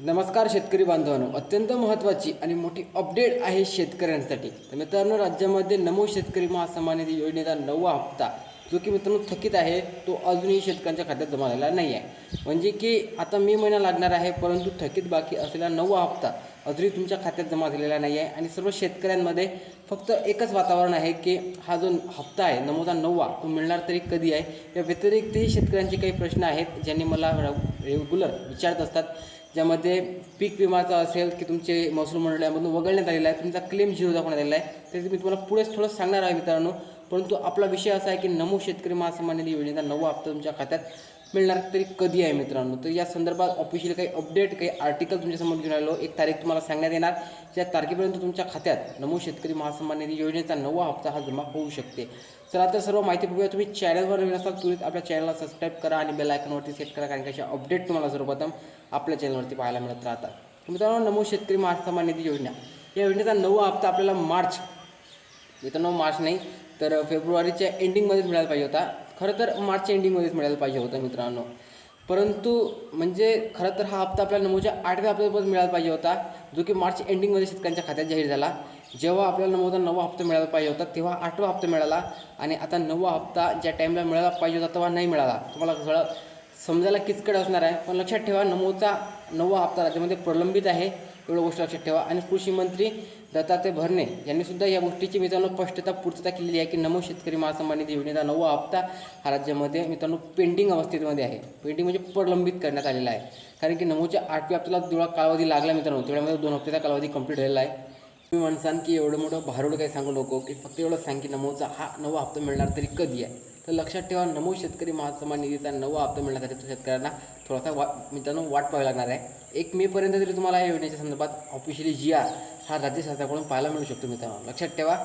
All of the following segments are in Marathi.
नमस्कार शेतकरी बांधवांनो, अत्यंत महत्त्वाची आणि मोठी अपडेट आहे शेतकऱ्यांसाठी। तर मित्रांनो, राज्यामध्ये नमो शेतकरी महासन्मान निधी योजनेचा 9वा हप्ता जो की मित्रांनो थकीत आहे, तो अजूनही शेतकऱ्यांच्या खात्यात जमा झालेला नाही आहे। म्हणजे की आता मे महिना लागणार आहे, परंतु थकीत बाकी असलेला 9वा हप्ता अजूनही तुमच्या खात्यात जमा झालेला नाही आहे। आणि सर्व शेतकऱ्यांमध्ये फक्त एकच वातावरण आहे की हा जो हप्ता आहे नमोचा 9वा तो मिळणार तरी कधी आहे। या व्यतिरिक्तही शेतकऱ्यांचे काही प्रश्न आहेत ज्यांनी मला रेग्युलर विचारत असतात, ज्यामध्ये पीक विमाचा असेल की तुमचे महसूल मंडळामधून वगळण्यात आलेला आहे, तुमचा क्लेम 0 दाखवण्यात आलेला आहे। ते मी तुम्हाला पुढेच थोडं सांगणार आहे मित्रांनो। परंतु आपला विषय असा आहे की नमो शेतकरी महासन्मान निधी योजनेचा 9वा हप्ता तुमच्या खात्यात मिळणार तरी कधी आहे मित्रांनो। तर या संदर्भात ऑफिशियल काही अपडेट, काही आर्टिकल तुमच्यासमोर घेऊन आलो। एक तारीख तुम्हाला सांगण्यात येणार, ज्या तारखेपर्यंत तुमच्या खात्यात नमो शेतकरी महासन्मान निधी योजनेचा 9वा हप्ता हा जमा होऊ शकते। चला तर सर्व माहिती बघूया। तुम्ही चॅनलवर नवीन असाल त्वरित आपल्या चॅनलला सबस्क्राईब करा आणि बेल आयकॉनवरती सेट करा, कारण की अशा अपडेट तुम्हाला सर्वप्रथम आपल्या चॅनलवरती पाहायला मिळत राहतात। मित्रांनो, नमो शेतकरी महासन्मान निधी योजना या योजनेचा 9वा हप्ता आपल्याला मार्च नाही तर फेब्रुवारीच्या एंडिंगमध्येच मिळायला पाहिजे होता। खरं तर मार्चच्या एंडिंगमध्येच मिळायला पाहिजे होता मित्रांनो, परंतु म्हणजे खरं तर हा हप्ता आपल्याला नमोच्या 8व्या हप्त्यापर्यंत मिळायला पाहिजे होता, जो की मार्च एंडिंगमध्ये शेतकऱ्यांच्या खात्यात जाहीर झाला। जेव्हा आपल्याला नमोचा 9वा हप्ता मिळायला पाहिजे होता तेव्हा 8वा हप्ता मिळाला, आणि आता 9वा हप्ता ज्या टाईमला मिळायला पाहिजे होता तेव्हा नाही मिळाला। तुम्हाला सगळं समजायला किचकट असणार आहे, पण लक्षात ठेवा नमोचा 9वा हप्ता राज्यामध्ये प्रलंबित आहे, एवढं गोष्ट लक्षात ठेवा। आणि कृषी मंत्री दत्तात्रय भरणे यांनी सुद्धा या गोष्टीची मित्रांनो स्पष्टता पूर्तता केलेली आहे की नमो शेतकरी महासन्मान निधी योजनेचा 9वा हप्ता हा राज्यामध्ये मित्रांनो पेंडिंग अवस्थेमध्ये आहे। पेंडिंग म्हणजे प्रलंबित करण्यात आलेला आहे, कारण की नमोच्या 8व्या हप्त्याला जेवढा कालावधी लागला मित्रांनो तेवढ्यामध्ये 2 हप्त्याचा कालावधी कंप्लीट झालेला आहे। तुम्ही म्हणसान की एवढं मोठं भारूड काही सांगू नको, की फक्त एवढं सांग की नमोचा हा 9वा हप्ता मिळणार तरी कधी आहे। तर लक्षात ठेवा, नमो शेतकरी महासन्मान निधीचा 9वा हप्ता मिळण्यासाठी शेतकऱ्यांना थोडासा मित्रांनो वाट पाहावी लागणार आहे। 1 मेपर्यंत तरी तुम्हाला या योजनेच्या संदर्भात ऑफिशियली GR हा राज्य सरकारकडून पाहायला मिळू शकतो मित्रांनो। लक्षात ठेवा,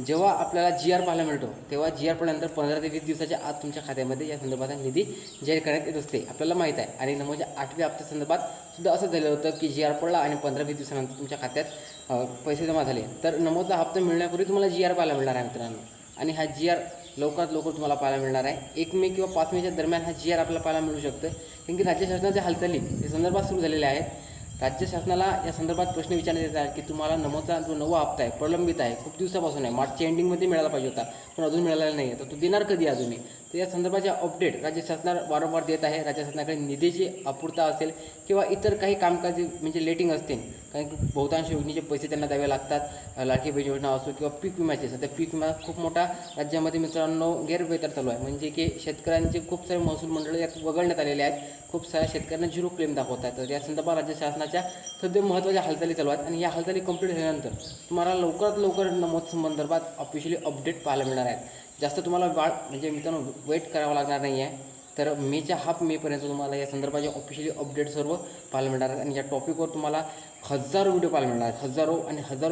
जेव्हा आपल्याला GR पाहायला मिळतो तेव्हा GR पडल्यानंतर 15 ते 20 दिवसाच्या आत तुमच्या खात्यामध्ये या संदर्भात निधी जाहीर करण्यात येत असते, आपल्याला माहीत आहे। आणि नमोच्या 8व्या हप्त्या संदर्भात सुद्धा असं झालं होतं की GR पडला आणि 15-20 दिवसानंतर तुमच्या खात्यात पैसे जमा झाले, तर नमोचा हप्ता मिळण्यापूर्वी तुम्हाला GR पाहायला मिळणार आहे मित्रांनो। आणि हा GR लवकरात लवकर तुम्हाला पाहायला मिळणार आहे। 1 मे किंवा 5 मेच्या दरम्यान हा GR आपल्याला पाहायला मिळू शकतं, कारण की राज्य शासनाच्या हालचाली या संदर्भात सुरू झालेल्या आहेत। राज्य शासनाला या संदर्भात प्रश्न विचारण्यात येत आहे की तुम्हाला नमोचा जो 9वा हप्ता आहे प्रलंबित आहे, खूप दिवसापासून आहे, मार्चच्या एंडिंगमध्ये मिळायला पाहिजे होता पण अजून मिळालेला नाही आहे, तर तो देणार कधी अजूनही। तर या संदर्भाच्या अपडेट राज्य सरकार वारंवार देत आहे। राज्य शासनाकडे निधीची अपूर्तता असेल किंवा इतर काही कामकाजी म्हणजे लेटिंग असतील, कारण की बहुतांश योजनेचे पैसे त्यांना द्यावे लागतात। लाडकी बहीण योजना असो किंवा पीक विम्याचे, सध्या पीक विमा खूप मोठा राज्यामध्ये मित्रांनो गैरव्यवहार चालू आहे, म्हणजे की शेतकऱ्यांचे खूप सारे महसूल मंडळ यात वगळण्यात आलेले आहेत। खूप साऱ्या शेतकऱ्यांना 0 क्लेम दाखवतात। तर या संदर्भात राज्य शासनाच्या सध्या महत्त्वाच्या हालचाली चालू आहेत, आणि या हालचाली कंप्लीट झाल्यानंतर तुम्हाला लवकरात लवकर नमोद संदर्भात ऑफिशियली अपडेट पाहायला मिळणार आहेत। जास्त तुम्हाला म्हणजे मित्रांनो वेट करावं लागणार नाही आहे। तर मेच्या हाफ मेपर्यंत तुम्हाला या संदर्भाचे ऑफिशियली अपडेट सर्व पाहायला मिळणार आहेत। आणि या टॉपिकवर तुम्हाला हजारो व्हिडिओ पाहायला मिळणार आहेत, हजारो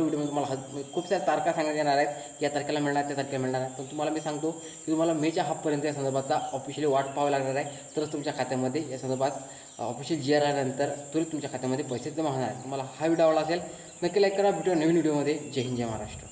व्हिडिओमध्ये तुम्हाला खूप साऱ्या तारखा सांगण्यात येणार आहेत, या तारखेला मिळणार त्या तारखेला मिळणार आहे। पण तुम्हाला मी सांगतो की तुम्हाला मेच्या हाफपर्यंत या संदर्भाचा ऑफिशियली वाट पाहावी लागणार आहे, तरच तुमच्या खात्यामध्ये या संदर्भात ऑफिशियल GR आल्यानंतर त्वरित तुमच्या खात्यामध्ये पैसे जमा होणार आहेत। तुम्हाला हा व्हिडिओ आवडला असेल नक्की लाईक करा। भेटूया नवीन व्हिडिओमध्ये। जय हिंद, जय महाराष्ट्र।